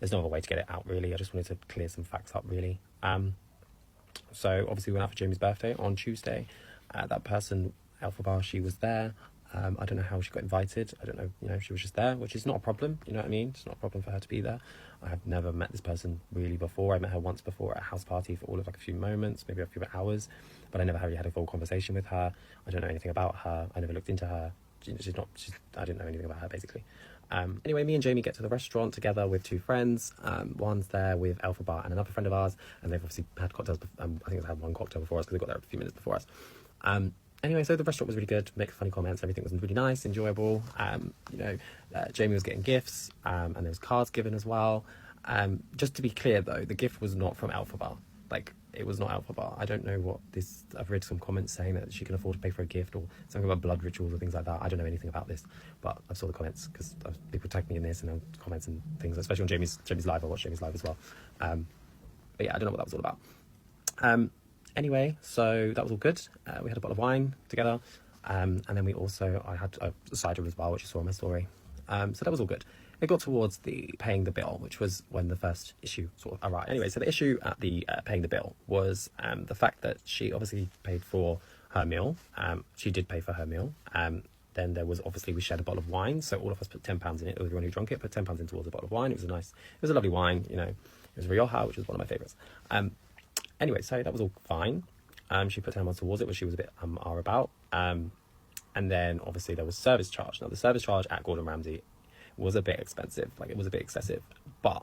there's no other way to get it out, really. I just wanted to clear some facts up, really. So obviously we went out for Jamie's birthday on Tuesday. That person, Elphaba, she was there. I don't know how she got invited. I don't know, she was just there, which is not a problem. You know what I mean? It's not a problem for her to be there. I have never met this person really before. I met her once before at a house party for all of like a few moments, maybe a few hours, but I never really had a full conversation with her. I don't know anything about her. I never looked into her. I didn't know anything about her, basically. Anyway, me and Jamie get to the restaurant together with two friends. One's there with Elphaba and another friend of ours, and they've obviously had cocktails. I think they had one cocktail before us because they got there a few minutes before us. Anyway, so the restaurant was really good, make funny comments, everything was really nice, enjoyable. Jamie was getting gifts, and there was cards given as well. Just to be clear though, the gift was not from Elphaba. Like, it was not Elphaba. I don't know what this, I've read some comments saying that she can afford to pay for a gift or something about blood rituals or things like that. I don't know anything about this, but I saw the comments because people tagged me in this and comments and things, especially on Jamie's live. I watched Jamie's live as well. But yeah, I don't know what that was all about. Anyway, so that was all good. We had a bottle of wine together. And then I had a cider as well, which you saw in my story. So that was all good. It got towards the paying the bill, which was when the first issue sort of arrived. Anyway, so the issue at the paying the bill was the fact that she obviously paid for her meal. She did pay for her meal. Then there was, obviously, we shared a bottle of wine. So all of us put £10 in it. Everyone who drank it put £10 in towards a bottle of wine. It was a lovely wine, It was Rioja, which was one of my favourites. Anyway, so that was all fine. She put £10 towards it, which she was a bit about. And then, obviously, there was service charge. Now, the service charge at Gordon Ramsay was a bit expensive. Like, it was a bit excessive. But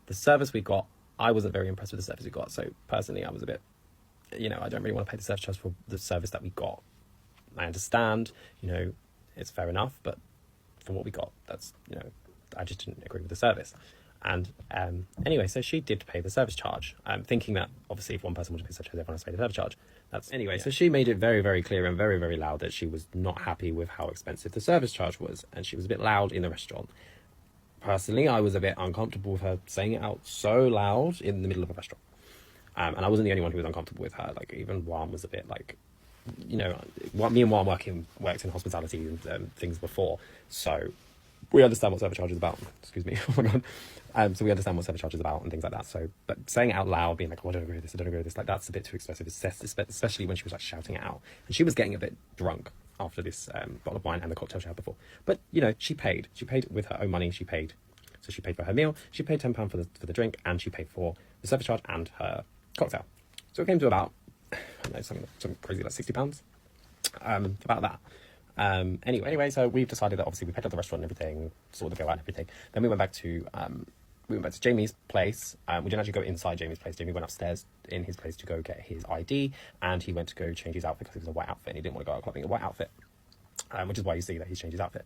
the service we got, I wasn't very impressed with the service we got. So, personally, I was a bit, I don't really want to pay the service charge for the service that we got. I understand, it's fair enough. But for what we got, that's, I just didn't agree with the service. And anyway, so she did pay the service charge, thinking that obviously if one person wanted to pay the service charge, everyone has to pay the service charge. So she made it very, very clear and very, very loud that she was not happy with how expensive the service charge was, and she was a bit loud in the restaurant. Personally, I was a bit uncomfortable with her saying it out so loud in the middle of a restaurant, and I wasn't the only one who was uncomfortable with her. Like, even Juan was a bit like, me and Juan worked in hospitality and things before, so we understand what service charge is about. Excuse me. Oh my God. So we understand what service charge is about and things like that. So, but saying it out loud, being like, oh, I don't agree with this, I don't agree with this, like, that's a bit too excessive, especially when she was like shouting it out. And she was getting a bit drunk after this bottle of wine and the cocktail she had before. But, she paid with her own money. She paid. So she paid for her meal, she paid £10 for the drink, and she paid for the service charge and her cocktail. So it came to about, I don't know, something crazy like £60, about that. Anyway, so we've decided that obviously we paid up the restaurant and everything, sorted the bill out and everything. Then we went back to Jamie's place. We didn't actually go inside Jamie's place. Jamie went upstairs in his place to go get his ID, and he went to go change his outfit because it was a white outfit and he didn't want to go out clubbing in a white outfit, which is why you see that he's changed his outfit.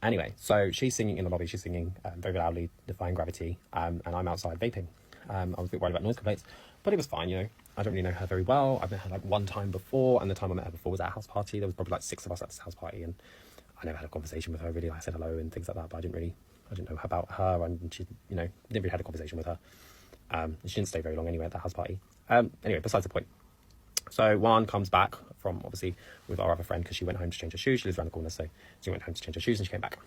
Anyway, so she's singing in the lobby. She's singing very loudly, Defying Gravity, and I'm outside vaping. I was a bit worried about noise complaints, but it was fine, I don't really know her very well. I've met her like one time before, and the time I met her before was at a house party. There was probably like 6 of us at this house party, and I never had a conversation with her really. I said hello and things like that, but I didn't know about her, and she, didn't really had a conversation with her. She didn't stay very long anyway at that house party. Anyway, besides the point. So Juan comes back from, obviously, with our other friend, because she went home to change her shoes. She lives around the corner, so she went home to change her shoes and she came back.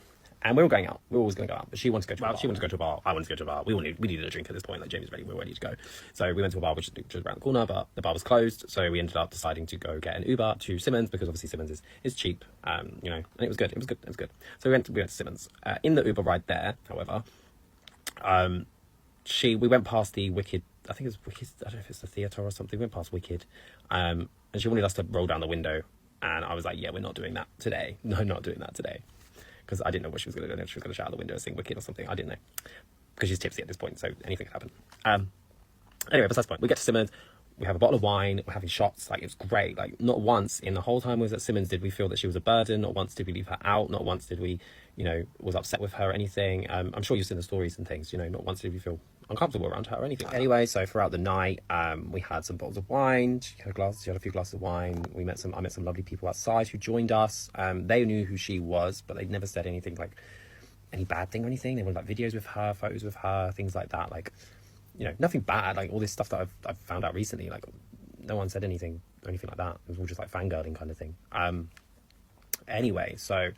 And we were going out. We were always going to go out. But she wanted to go to a bar. She wanted to go to a bar. I wanted to go to a bar. We needed a drink at this point. Like, Jamie's ready. We were ready to go. So we went to a bar, which was around the corner, but the bar was closed. So we ended up deciding to go get an Uber to Simmons, because obviously Simmons is cheap, and it was good. It was good. So we went to Simmons. In the Uber ride there, however, we went past the Wicked, I think it was Wicked, I don't know if it's the theatre or something. We went past Wicked, and she wanted us to roll down the window. And I was like, yeah, we're not doing that today. No, not doing that today. Because I didn't know what she was going to do. If she was going to shout out the window and sing Wicked or something. I didn't know. Because she's tipsy at this point, so anything could happen. Anyway, besides the point. We get to Simmons. We have a bottle of wine. We're having shots. Like, it was great. Like, not once in the whole time we was at Simmons did we feel that she was a burden. Not once did we leave her out. Not once did we, was upset with her or anything. I'm sure you've seen the stories and things. Not once did we feel uncomfortable around her or anything. Anyway, so throughout the night, we had some bottles of wine. She had a few glasses of wine. I met some lovely people outside who joined us. They knew who she was, but they'd never said anything like any bad thing or anything. They were like videos with her, photos with her, things like that. Like, nothing bad. Like all this stuff that I've found out recently. Like, no one said anything or anything like that. It was all just like fangirling kind of thing. Anyway, so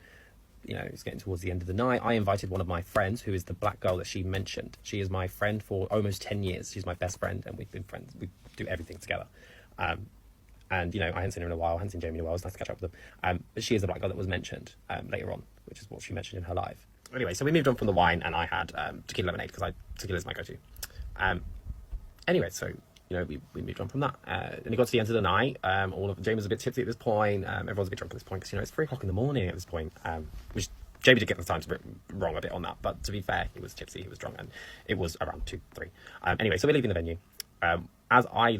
you know, it's getting towards the end of the night. I invited one of my friends, who is the black girl that she mentioned. She is my friend for almost 10 years. She's my best friend, and we've been friends. We do everything together. And, you know, I hadn't seen her in a while. I hadn't seen Jamie in a while. It was nice to catch up with them. But she is the black girl that was mentioned later on, which is what she mentioned in her live. Anyway, so we moved on from the wine, and I had tequila lemonade, because tequila is my go-to. Anyway, so, you know, we moved on from that. And it got to the end of the night. Jamie was a bit tipsy at this point. Everyone's a bit drunk at this point, because, you know, it's 3 o'clock in the morning at this point. Which Jamie did get the times wrong a bit on that. But to be fair, he was tipsy, he was drunk, and it was around 2, 3. Anyway, so we're leaving the venue. As I'm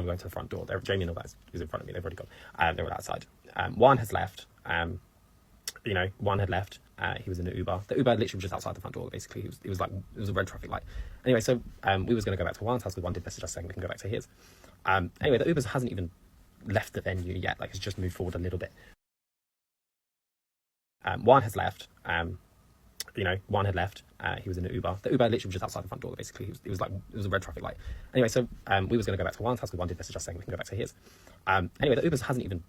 going to the front door, Jamie and all that is in front of me. They've already gone. They were outside. Juan has left. Juan had left. He was in an Uber. The Uber literally was just outside the front door, basically. It was a red traffic light. Anyway, so we was going to go back to Juan's house, because Juan did message us saying we can go back to his. Anyway, the Uber hasn't even left the venue yet. Like, it's just moved forward a little bit. Juan has left. Juan had left. He was in an Uber. The Uber literally was just outside the front door, basically. It was a red traffic light. Anyway, so we was going to go back to Juan's house, because Juan did message us saying we can go back to his. Anyway, the Uber hasn't even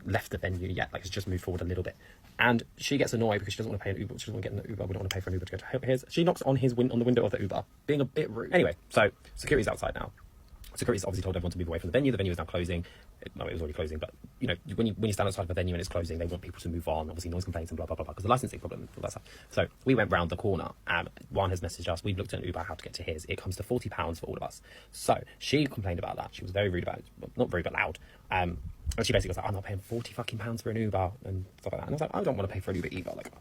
left the venue yet. Like, it's just moved forward a little bit. And she gets annoyed because she doesn't want to pay an Uber. She doesn't want to get an Uber. We don't want to pay for an Uber to go to his. She knocks on on the window of the Uber, being a bit rude. Anyway, so security's outside now. Security's obviously told everyone to move away from the venue. The venue is now closing. It was already closing, but, you know, when you stand outside of a venue and it's closing, they want people to move on. Obviously, noise complaints and blah, blah, blah, because the licensing problem and all that stuff. So we went round the corner. Juan has messaged us. We've looked at an Uber, how to get to his. It comes to £40 for all of us. So she complained about that. She was very rude about it. Well, not rude, but loud. And she basically was like, I'm not paying £40 for an Uber and stuff like that. And I was like, I don't want to pay for an Uber either. Like,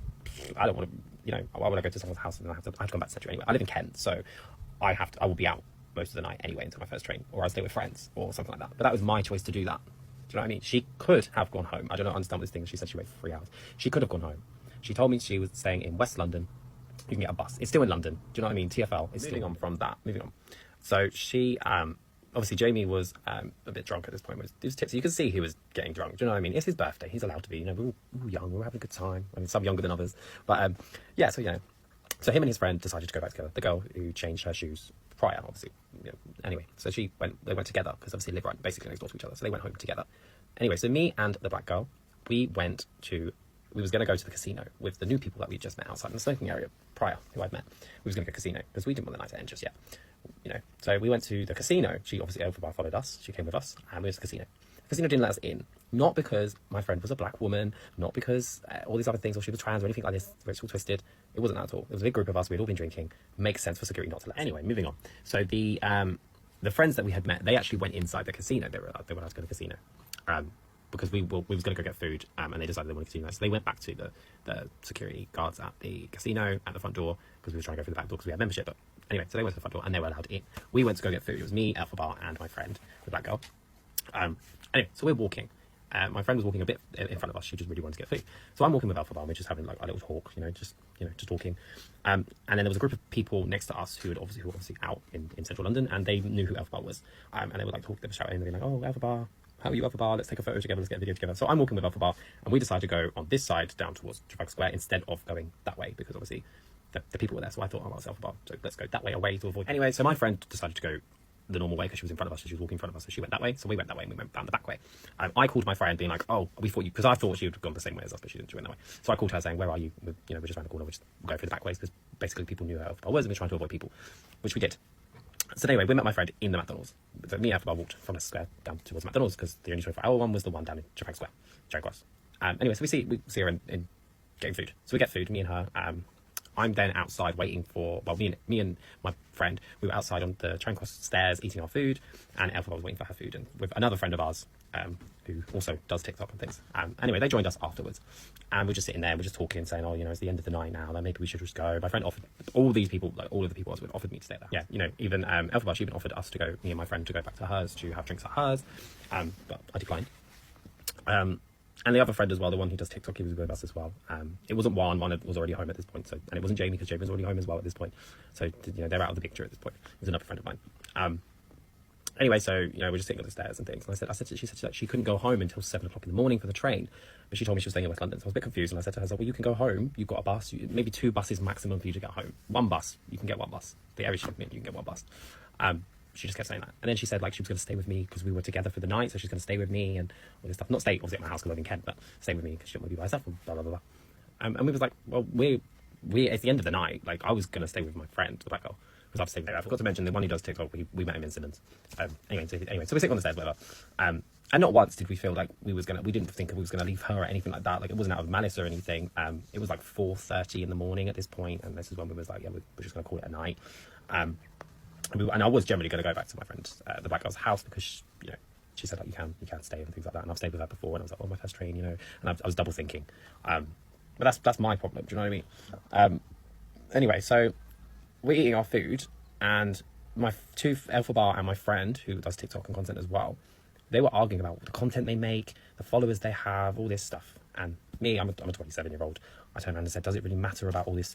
I don't want to, you know, why would I go to someone's house and I have to come back to Central anyway? I live in Kent, so I will be out most of the night anyway until my first train, or I'll stay with friends or something like that. But that was my choice to do that. Do you know what I mean? She could have gone home. I don't understand this thing. She said she waited for 3 hours. She could have gone home. She told me she was staying in West London. You can get a bus. It's still in London. Do you know what I mean? TfL is moving on from that. Moving on. So she, obviously Jamie was a bit drunk at this point. He was tipsy. You could see he was getting drunk. Do you know what I mean? It's his birthday. He's allowed to be. You know, we were young. We were having a good time. I mean, some younger than others. But yeah, so, you know. So him and his friend decided to go back together. The girl who changed her shoes prior, obviously. You know, anyway, so they went together, because obviously they live right basically next door to each other. So they went home together. Anyway, so me and the black girl, we was going to go to the casino with the new people that we just met outside in the smoking area prior, who I'd met. We was going to go casino, because we didn't want the night to end just yet. You know, so we went to the casino. She obviously Elphaba followed us. She came with us, and we went to the casino. The casino didn't let us in, not because my friend was a black woman, not because all these other things, or she was trans or anything like this, where it's all twisted. It wasn't that at all. There was a big group of us. We'd all been drinking. Makes sense for security not to let us. Anyway, moving on. So the friends that we had met, they actually went inside the casino. They were allowed to go to the casino, because we was going to go get food, and they decided they wanted to casino. So they went back to the security guards at the casino at the front door, because we were trying to go through the back door because we had membership. But anyway, so they went to the front door and they were allowed in. We went to go get food. It was me, Elphaba, and my friend, the black girl. Anyway, so we're walking. My friend was walking a bit in front of us. She just really wanted to get food. So I'm walking with Elphaba, and we're just having like a little talk, just talking. And then there was a group of people next to us who were obviously out in central London, and they knew who Elphaba was. And they were like talking, they were shouting, they were like, "Oh, Elphaba, how are you, Elphaba? Let's take a photo together. Let's get a video together." So I'm walking with Elphaba, and we decided to go on this side down towards Trafalgar Square instead of going that way, because obviously the people were there. So I thought, oh, that's Elphaba, so let's go that way away to avoid. Anyway, so my friend decided to go the normal way, because she was in front of us, so she was walking in front of us, so she went that way. So we went that way, and we went down the back way. I called my friend, being like, "Oh, we thought you," because I thought she would have gone the same way as us, but she didn't. She went that way. So I called her saying, "Where are you? We're just around the corner. We're just go through the back ways," because basically people knew who I was, and we're trying to avoid people, which we did. So anyway, we met my friend in the McDonald's. So me and Elphaba walked from the square down towards McDonald's, because the only 24-hour one was the one down in Trafalgar Square, Charing Cross. Anyway, so we see her in getting food. So we get food, me and her. I'm then outside waiting for, well, me and my friend, we were outside on the Charing Cross stairs eating our food, and Elphaba was waiting for her food, and with another friend of ours, who also does TikTok and things. Anyway, they joined us afterwards, and we're just sitting there, we're just talking, saying, "Oh, it's the end of the night now, then maybe we should just go." My friend offered, all of the people I was with offered me to stay there. Yeah, even Elphaba, she even offered us to go, me and my friend, to go back to hers, to have drinks at hers, but I declined. And the other friend as well, the one who does TikTok, he was with us as well. It wasn't Juan was already home at this point, so, and it wasn't Jamie, because Jamie was already home as well at this point. So, they're out of the picture at this point. It was another friend of mine. Anyway, so, we're just sitting on the stairs and things. And she said she couldn't go home until 7 o'clock in the morning for the train. But she told me she was staying in West London. So I was a bit confused. And I said to her, "Well, you can go home. You've got a bus. Maybe 2 buses maximum for you to get home. 1 bus. You can get 1 bus. The area she lived in, you can get 1 bus." She just kept saying that. And then she said, she was going to stay with me because we were together for the night. So she's going to stay with me and all this stuff. Not stay, obviously, at my house because I live in Kent, but stay with me because she didn't want to be by herself and blah, blah, blah, blah. And we was like, well, we at the end of the night, like, I was going to stay with my friend, the black girl, because I've stayed there. I forgot to mention the one who does TikTok, we met him in Simmons. Anyway, so we're sitting on the stairs, whatever. And not once did we feel like we didn't think we was gonna leave her or anything like that. Like, it wasn't out of malice or anything. It was like 4:30 in the morning at this point, and this is when we was like, yeah, we're just gonna call it a night. And I was generally gonna go back to my friend, the black girl's house, because she said, like, you can stay and things like that. And I've stayed with her before, and I was like, oh, my first train, and I was double thinking. But that's my problem. Do you know what I mean? Anyway, so we're eating our food, and my two Alpha Bar and my friend, who does TikTok and content as well, they were arguing about the content they make, the followers they have, all this stuff. And me, I'm a 27-year-old. I turned around and said, does it really matter about all this?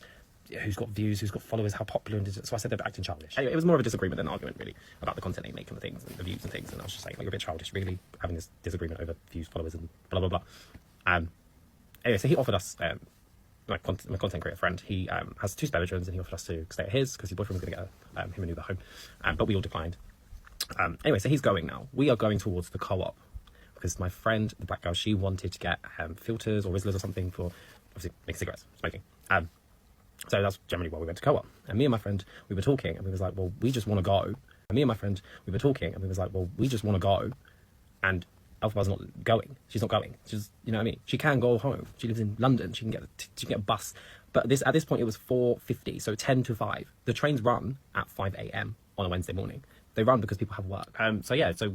Who's got views, who's got followers, how popular? And so I said they're acting childish. Anyway, it was more of a disagreement than an argument, really, about the content they make and the things and the views and things. And I was just saying, like, you're a bit childish, really, having this disagreement over views, followers, and blah, blah, blah. Anyway, so he offered us, my content creator friend, he has 2 spare bedrooms, and he offered us to stay at his, because his boyfriend was going to get him an Uber home. But we all declined. Anyway, so he's going now. We are going towards the Co-op, because my friend, the black girl, she wanted to get filters or Rizzlers or something for, obviously, making cigarettes, smoking. So that's generally why we went to Co-op. And me and my friend, we were talking, and we was like, well, we just want to go. And me and my friend, we were talking, and we was like, well, we just want to go. And Alpha Bar's not going. She's not going. She's, you know what I mean? She can go home. She lives in London. She can get a bus. But at this point, it was 4:50, so 10 to 5. The trains run at 5 a.m. on a Wednesday morning. They run because people have work. So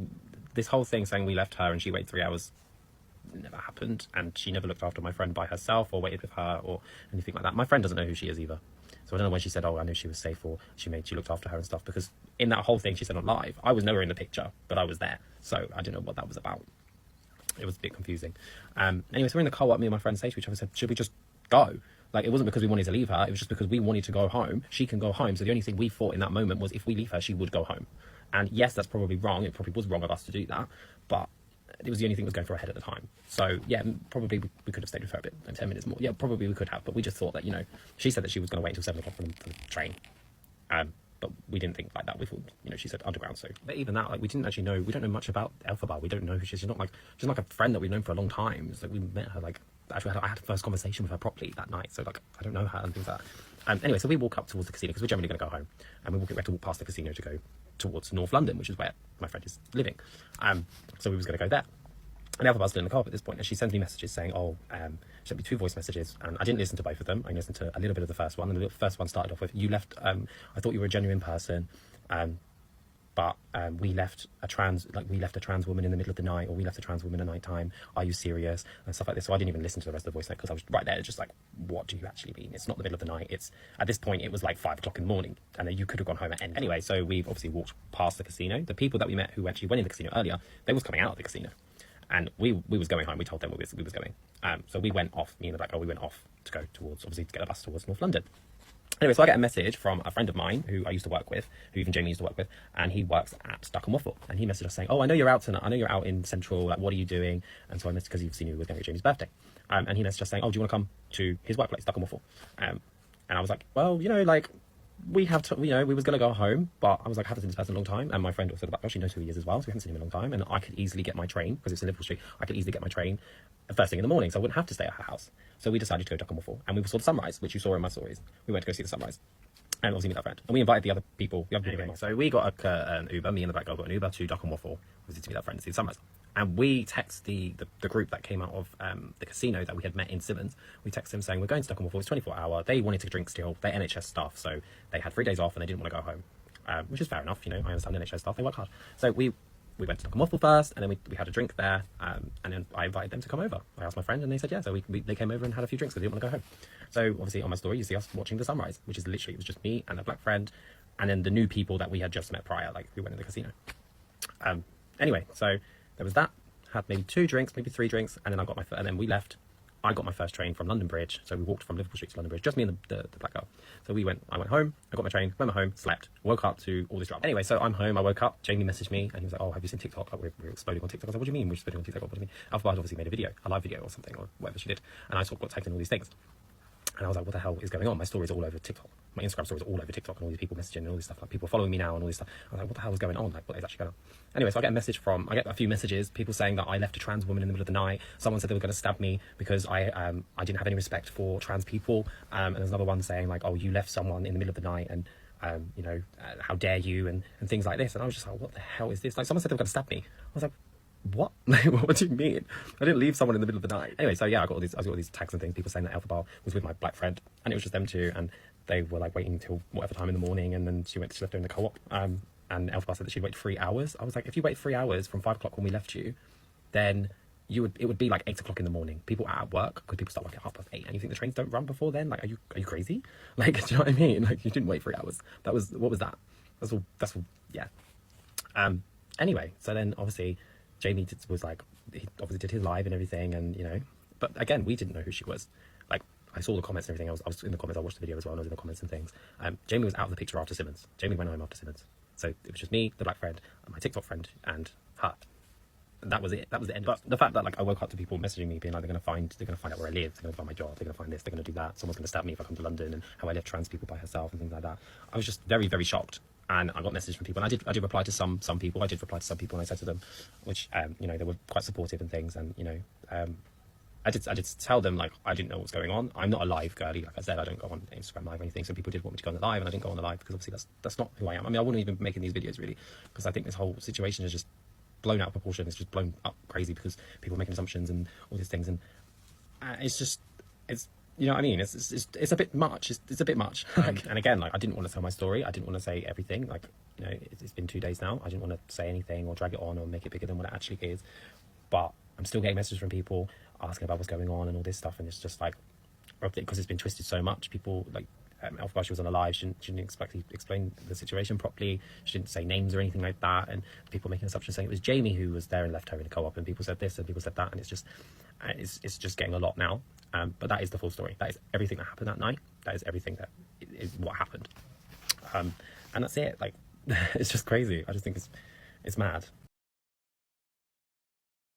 this whole thing saying we left her and she waited 3 hours never happened, and she never looked after my friend by herself or waited with her or anything like that. My friend doesn't know who she is either. So I don't know when she said, oh, I knew she was safe, or she looked after her and stuff, because in that whole thing she said on live, I was nowhere in the picture, but I was there. So I don't know what that was about. It was a bit confusing. Anyway, so we're in the Co-op, me and my friend say to each other, said, should we just go? Like, it wasn't because we wanted to leave her, it was just because we wanted to go home. She can go home. So the only thing we thought in that moment was, if we leave her, she would go home. And yes, that's probably wrong. It probably was wrong of us to do that, but it was the only thing that was going through our head at the time. So yeah, probably we could have stayed with her a bit, 10 minutes more. Yeah, probably we could have, but we just thought that, she said that she was going to wait until 7 o'clock for the train. But we didn't think like that. We thought, she said underground. So, but even that, like, we didn't actually know. We don't know much about Alpha Bar. We don't know who she is. She's not like a friend that we've known for a long time. It's like we met her, like, actually I had a first conversation with her properly that night. So, like, I don't know her and things like that. Anyway, so we walk up towards the casino, because we're generally going to go home, and we have to walk past the casino to go towards North London, which is where my friend is living. So we was going to go there. And Alpha Bar's still in the car at this point, and she sends me messages saying, she sent me 2 voice messages, and I didn't listen to both of them. I listened to a little bit of the first one, and the first one started off with, you left, I thought you were a genuine person, but we left a trans woman in the middle of the night, or we left a trans woman at night time, are you serious, and stuff like this. So I didn't even listen to the rest of the voice note, because I was right there just like, what do you actually mean? It's not the middle of the night. It's, at this point, it was like 5 o'clock in the morning, and you could have gone home at any. Anyway, so we've obviously walked past the casino. The people that we met who actually went in the casino earlier, they was coming out of the casino. And we was going home. We told them we was going. So we went off, me and the black girl, we went off to go towards, obviously, to get a bus towards North London. Anyway, so I get a message from a friend of mine who I used to work with, who even Jamie used to work with, and he works at Duck and Waffle. And he messaged us saying, oh, I know you're out tonight. I know you're out in Central. Like, what are you doing? And so I messaged, because you've seen me with Jamie's birthday. And he messaged us saying, oh, do you want to come to his workplace, Duck and Waffle? And I was like, well, like, we have to, we was going to go home, but I was like, I haven't seen this person in a long time. And my friend also, she knows who he is as well, so we haven't seen him in a long time. And I could easily get my train, because it's in Liverpool Street, I could easily get my train first thing in the morning, so I wouldn't have to stay at her house. So we decided to go Duck and Waffle, and we saw the sunrise, which you saw in my stories. We went to go see the sunrise, and obviously meet that friend. And we invited the other people. Anyway, so we got an Uber, me and the black girl got an Uber to Duck and Waffle, obviously to meet that friend and see the sunrise. And we text the group that came out of the casino that we had met in Simmons. We text them saying, we're going to Duck and Waffle, it's 24 hour. They wanted to drink still. They're NHS staff, so they had 3 days off and they didn't want to go home, which is fair enough. I understand NHS staff, they work hard. So we went to Duck and Waffle first, and then we had a drink there, and then I invited them to come over. I asked my friend, and they said yeah. So they came over and had a few drinks, because they didn't want to go home. So obviously on my story, you see us watching the sunrise, which is literally, it was just me and a black friend, and then the new people that we had just met prior, like we went in the casino. Anyway, so there was that. Had maybe 2 drinks, maybe 3 drinks, and then and then we left. I got my first train from London Bridge, so we walked from Liverpool Street to London Bridge, just me and the black girl. So I went home, I got my train, went home, slept, woke up to all this drama. Anyway, so I'm home, I woke up, Jamie messaged me, and he was like, oh, have you seen TikTok? Like, we're exploding on TikTok. I was like, what do you mean we're exploding on TikTok? What do you mean? Alpha Bar obviously made a live video or something, or whatever she did, and I sort of got tagged in all these things. And I was like, what the hell is going on? My stories are all over TikTok. My Instagram stories are all over TikTok, and all these people messaging and all this stuff. Like, people following me now and all this stuff. I was like, what the hell is going on? Like, what is actually going on? Anyway, so I get a few messages, people saying that I left a trans woman in the middle of the night. Someone said they were going to stab me because I didn't have any respect for trans people. And there's another one saying like, oh, you left someone in the middle of the night, and how dare you, and things like this. And I was just like, what the hell is this? Like, someone said they were going to stab me. I was like, what? What do you mean? I didn't leave someone in the middle of the night. Anyway, so yeah, I got all these tags and things, people saying that Elphaba Bar was with my black friend, and it was just them two, and they were like waiting until whatever time in the morning, and then she left her in the co-op, and Elphaba Bar said that she'd wait 3 hours. I was like, if you wait 3 hours from 5 o'clock when we left you, then it would be like 8 o'clock in the morning. People are at work, because people start work at 8:30, and you think the trains don't run before then? Like, are you crazy? Like, do you know what I mean? Like, you didn't wait 3 hours. What was that? That's all, yeah. Anyway, so then obviously Jamie was like, he obviously did his live and everything, and but again, we didn't know who she was. Like, I saw the comments and everything. I was in the comments. I watched the video as well, and I was in the comments and things. Jamie was out of the picture after Simmons. Jamie went home after Simmons. So it was just me, the black friend, my TikTok friend, and her. And that was it. That was the end. But the fact that like I woke up to people messaging me being like, they're gonna find out where I live, they're gonna find my job, they're gonna find this, they're gonna do that, someone's gonna stab me if I come to London, and how I left trans people by herself and things like that. I was just very, very shocked. And I got messages from people, and I did reply to some people. I did reply to some people, and I said to them, which they were quite supportive and things, and I did tell them, like, I didn't know what was going on. I'm not a live girly, like I said. I don't go on Instagram live or anything. So people did want me to go on the live, and I didn't go on the live because obviously that's not who I am. I mean, I wouldn't even be making these videos really, because I think this whole situation is just blown out of proportion. It's just blown up crazy because people are making assumptions and all these things, and it's you know what I mean? It's a bit much. It's a bit much. And again, like, I didn't want to tell my story. I didn't want to say everything. Like, it's been 2 days now. I didn't want to say anything or drag it on or make it bigger than what it actually is. But I'm still getting messages from people asking about what's going on and all this stuff. And it's just like, because it's been twisted so much. People like Elphaba Bar, she was on a live. She didn't exactly explain the situation properly. She didn't say names or anything like that. And people making assumptions saying it was Jamie who was there and left her in a co-op. And people said this and people said that. And it's just getting a lot now. But that is the full story. That is everything that happened that night. That is everything that is what happened. And that's it. Like, it's just crazy. I just think it's mad.